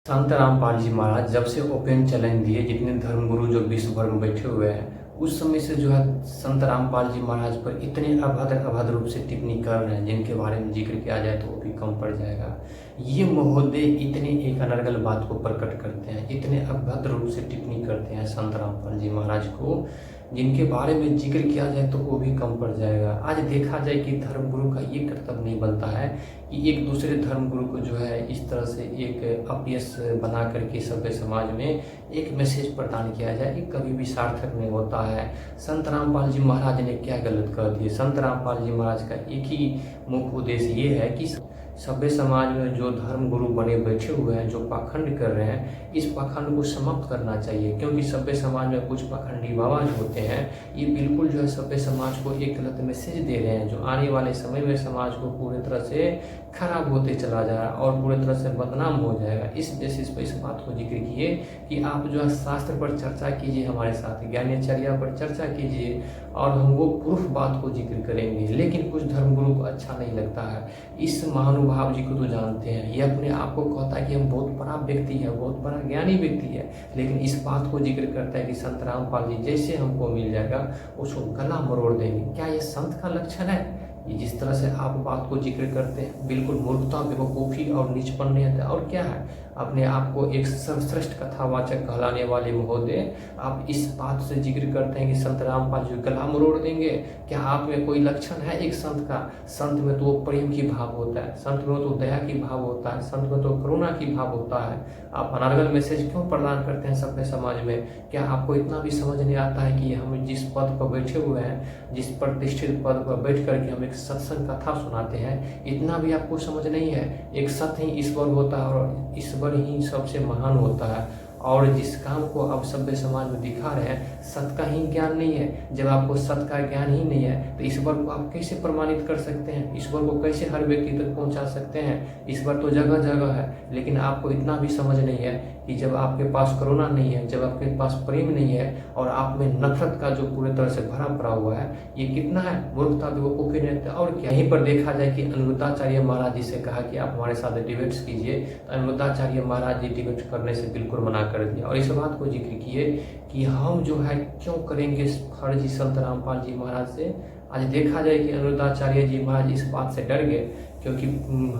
संत रामपाल जी महाराज जब से open challenge दिए, जितने धर्मगुरु जो विश्व भर में बैठे हुए हैं, उस समय से जो है संत रामपाल जी महाराज पर इतने अभद्र रूप से टिप्पणी कर रहे हैं, जिनके बारे में जिक्र किया जाए तो वो भी कम पड़ जाएगा। ये महोदय इतने एक अनर्गल बात को प्रकट करते हैं, इतने अभद्र रूप से टिप्पणी करते हैं संत रामपाल जी महाराज को, जिनके बारे में जिक्र किया जाए तो वो भी कम पड़ जाएगा। आज देखा जाए कि धर्मगुरु का ये कर्तव्य नहीं बनता है कि एक दूसरे धर्मगुरु को जो है इस तरह से एक अपयश बना करके सभ्य समाज में एक मैसेज प्रदान किया जाए, ये कभी भी सार्थक नहीं होता है। संत रामपाल जी महाराज ने क्या गलत कर दिए? संत रामपाल जी महाराज का एक ही मुख्य उद्देश्य ये है कि सभ्य समाज में जो धर्म गुरु बने बैठे हुए हैं, जो पाखंड कर रहे हैं, इस पाखंड को समाप्त करना चाहिए। क्योंकि सभ्य समाज में कुछ पाखंडी बाबा जो होते हैं, ये बिल्कुल जो है सभ्य समाज को एक गलत मैसेज दे रहे हैं, जो आने वाले समय में समाज को पूरी तरह से खराब होते चला जा रहा है और पूरी तरह से बदनाम हो जाएगा। इस बेसिस पर इस बात को जिक्र किए कि आप जो है शास्त्र पर चर्चा कीजिए, हमारे साथ ज्ञानचर्या पर चर्चा कीजिए और हम वो प्रूफ बात को जिक्र करेंगे। लेकिन कुछ धर्मगुरु को अच्छा नहीं लगता है। इस महानुभाव जी को तो जानते हैं, ये अपने आप को कहता है कि हम बहुत बड़ा व्यक्ति है, बहुत बड़ा ज्ञानी व्यक्ति है, लेकिन इस बात को जिक्र करता है कि संत रामपाल जी जैसे हमको मिल जाएगा उसको गला मरोड़ देंगे। क्या ये संत का लक्षण है? ये जिस तरह से आप बात को जिक्र करते हैं, बिल्कुल मूर्खता, बेवकूफ़ी और नीचपन नहीं आता। और क्या है, अपने आप को एक सर्वश्रेष्ठ कथावाचक कहलाने वाले महोदय, आप इस बात से जिक्र करते हैं कि संत रामपाल जी गला मरोड़ देंगे। क्या आप में कोई लक्षण है एक संत का? संत में तो प्रेम की भाव होता है, संत में तो दया की भाव होता है, संत में तो करुणा की भाव होता है। आप अनर्गल मैसेज क्यों प्रदान करते हैं सभ्य समाज में? क्या आपको इतना भी समझ नहीं आता है कि हम जिस पद पर बैठे हुए हैं, जिस प्रतिष्ठित पद पर बैठ करके हम एक सत्संग कथा सुनाते हैं, इतना भी आपको समझ नहीं है? एक सत्य ही ईश्वर होता है और ईश्वर ही सबसे महान होता है। और जिस काम को आप सभ्य समाज में दिखा रहे हैं, सत्य का ही ज्ञान नहीं है। जब आपको सत्य का ज्ञान ही नहीं है तो ईश्वर को आप कैसे प्रमाणित कर सकते हैं? ईश्वर को कैसे हर व्यक्ति तक पहुंचा सकते हैं? ईश्वर तो जगह जगह है। लेकिन आपको इतना भी समझ नहीं है कि जब आपके पास करुणा नहीं है, जब आपके पास प्रेम नहीं है और आप में नफरत का जो पूरी तरह से भरा पड़ा हुआ है, ये कितना है मूर्खता, बेवकूफ़ी नहीं। और क्या यहीं पर देखा जाए कि अनिरुद्धाचार्य महाराज जी से कहा कि आप हमारे साथ डिबेट्स कीजिए, तो अनिरुद्धाचार्य महाराज जी डिबेट करने से बिल्कुल मना कर दिया और इस बात को जिक्र किए कि हम जो है क्यों करेंगे फर्जी संत रामपाल जी महाराज से। आज देखा जाए कि अनिरुद्धाचार्य जी महाराज इस बात से डर गए, क्योंकि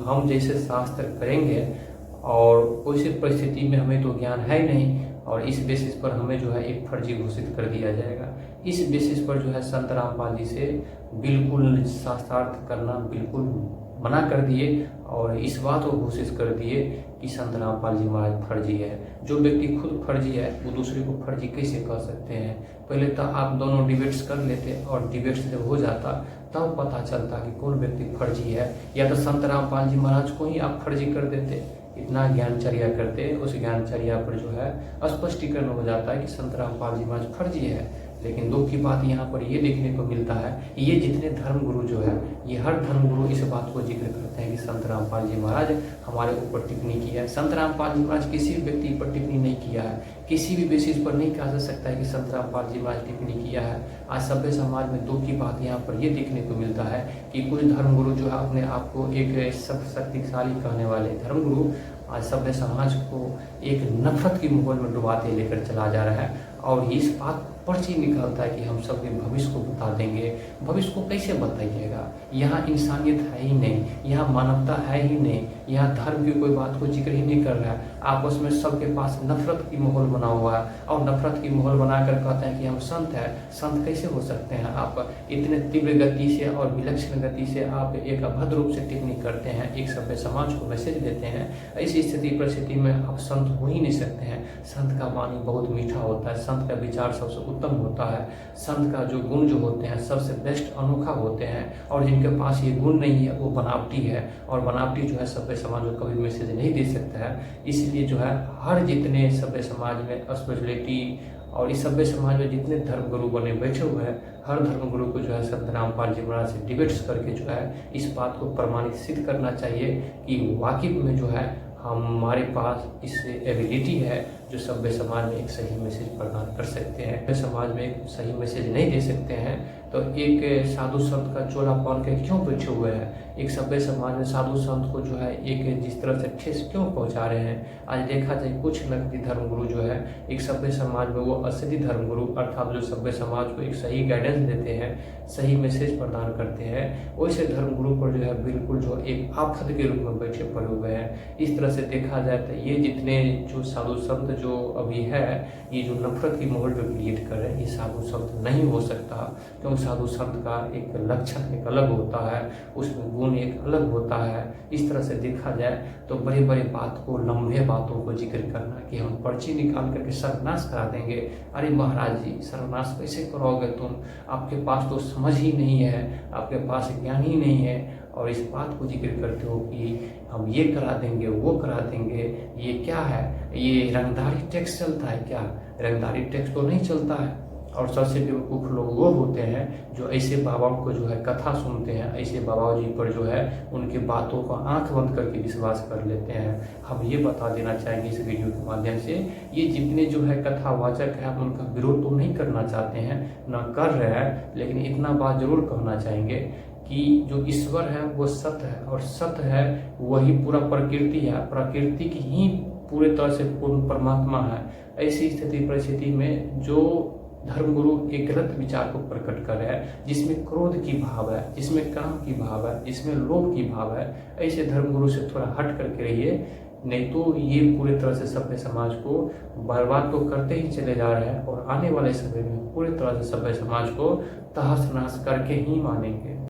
हम जैसे शास्त्र करेंगे और उसी परिस्थिति में हमें तो ज्ञान है ही नहीं, और इस बेसिस पर हमें जो है एक फर्जी घोषित कर दिया जाएगा। इस बेसिस पर जो है संत रामपाल जी से बिल्कुल शास्त्रार्थ करना बिल्कुल मना कर दिए और इस बात को घोषित कर दिए कि संत रामपाल जी महाराज फर्जी है। जो व्यक्ति खुद फर्जी है वो दूसरे को फर्जी कैसे कह सकते हैं? पहले तो आप दोनों डिबेट्स कर लेते और डिबेट्स जब हो जाता तब पता चलता कि कौन व्यक्ति फर्जी है, या तो संत रामपाल जी महाराज को ही आप फर्जी कर देते। इतना ज्ञानचर्या करते, उस ज्ञानचर्या पर जो है स्पष्टीकरण हो जाता है कि संत रामपाल जी महाराज फर्जी है। लेकिन दुख की बात यहाँ पर ये देखने को मिलता है, ये जितने धर्मगुरु जो है, ये हर धर्मगुरु इस बात को जिक्र करते हैं कि संत रामपाल जी महाराज हमारे ऊपर टिप्पणी किया है। संत रामपाल जी महाराज किसी भी व्यक्ति पर टिप्पणी नहीं किया है, किसी भी बेसिस पर नहीं कहा जा सकता है कि संत रामपाल जी महाराज टिप्पणी किया है। आज सभ्य समाज में दुख की बात यहाँ पर ये देखने को मिलता है कि कुछ धर्मगुरु जो है अपने आप को एक शक्तिशाली कहने वाले धर्मगुरु आज सभ्य समाज को एक नफरत की माहौल में डुबाते लेकर चला जा रहा है। और इस बात पर्ची निकालता है कि हम सबके भविष्य को बता देंगे। भविष्य को कैसे बताइएगा? यहाँ इंसानियत है ही नहीं, यहाँ मानवता है ही नहीं, यहाँ धर्म की कोई बात को जिक्र ही नहीं कर रहा है। आपस में सबके पास नफरत की माहौल बना हुआ है और नफरत की माहौल बनाकर कहते हैं कि हम संत हैं। संत कैसे हो सकते हैं? आप इतने तीव्र गति से और विलक्षण गति से आप एक अभद्र रूप से टिप्पणी करते हैं, एक सभ्य समाज को मैसेज देते हैं। इस स्थिति परिस्थिति में आप संत हो ही नहीं सकते हैं। संत का वाणी बहुत मीठा होता है, संत का विचार सबसे उत्तम होता है, संत का जो गुण जो होते हैं सबसे बेस्ट अनोखा होते हैं। और जिनके पास ये गुण नहीं है वो बनावटी है, और बनावटी जो है सभ्य समाज को कभी मैसेज नहीं दे सकता है। इसलिए जो है हर जितने सभ्य समाज में स्पिरिचुअलिटी और इस सभ्य समाज में जितने धर्मगुरु बने बैठे हुए हैं, हर धर्मगुरु को जो है संत रामपाल जी महाराज से डिबेट्स करके जो है इस बात को प्रमाणित सिद्ध करना चाहिए कि वाकई में जो है हमारे पास इस एबिलिटी है जो सभ्य समाज में एक सही मैसेज प्रदान कर सकते हैं। समाज में एक सही मैसेज नहीं दे सकते हैं तो एक साधु संत का चोला पहन के क्यों बैठे हुए हैं? एक सभ्य समाज में साधु संत को जो है एक जिस तरह से ठेस क्यों पहुंचा रहे हैं? आज देखा जाए कुछ नकली धर्मगुरु जो है एक सभ्य समाज में वो असली धर्मगुरु अर्थात जो सभ्य समाज को एक सही गाइडेंस देते हैं, सही मैसेज प्रदान करते हैं, वैसे धर्मगुरु पर जो है बिल्कुल जो एक आफत के रूप में बैठे पड़े हुए हैं। इस तरह से देखा जाए तो ये जितने जो साधु संत जो अभी है, ये जो नफरत की माहौल जो क्रिएट कर रहे हैं, ये साधु संत नहीं हो सकता, क्योंकि साधु संत का एक लक्षण एक अलग होता है, उसमें गुण एक अलग होता है। इस तरह से देखा जाए तो बड़े बड़े बात को, लंबे बातों को जिक्र करना कि हम पर्ची निकाल करके सर्वनाश करा देंगे। अरे महाराज जी, सर्वनाश कैसे करोगे तुम? आपके पास तो समझ ही नहीं है, आपके पास ज्ञान ही नहीं है, और इस बात को जिक्र करते हो कि हम ये करा देंगे, वो करा देंगे। ये क्या है? ये रंगदारी टैक्स चलता है क्या? रंगदारी टैक्स तो नहीं चलता है। और सबसे बेवकूफ़ लोग वो होते हैं जो ऐसे बाबाओं को जो है कथा सुनते हैं, ऐसे बाबा जी पर जो है उनके बातों को आंख बंद करके विश्वास कर लेते हैं। हम ये बता देना चाहेंगे इस वीडियो के माध्यम से, ये जितने जो है कथावाचक हैं उनका विरोध तो नहीं करना चाहते हैं, ना कर रहे हैं, लेकिन इतना बात जरूर कहना चाहेंगे कि जो ईश्वर है वो सत्य है, और सत्य है वही पूरा प्रकृति है, प्रकृति की ही पूरे तरह से पूर्ण परमात्मा है। ऐसी स्थिति परिस्थिति में जो धर्मगुरु एक गलत विचार को प्रकट कर रहे हैं, जिसमें क्रोध की भाव है, जिसमें काम की भाव है, जिसमें लोभ की भाव है, ऐसे धर्मगुरु से थोड़ा हट करके रहिए, नहीं तो ये पूरे तरह से सभ्य समाज को बर्बाद तो करते ही चले जा रहे हैं, और आने वाले समय में पूरे तरह से सभ्य समाज को तहस नहस करके ही मानेंगे।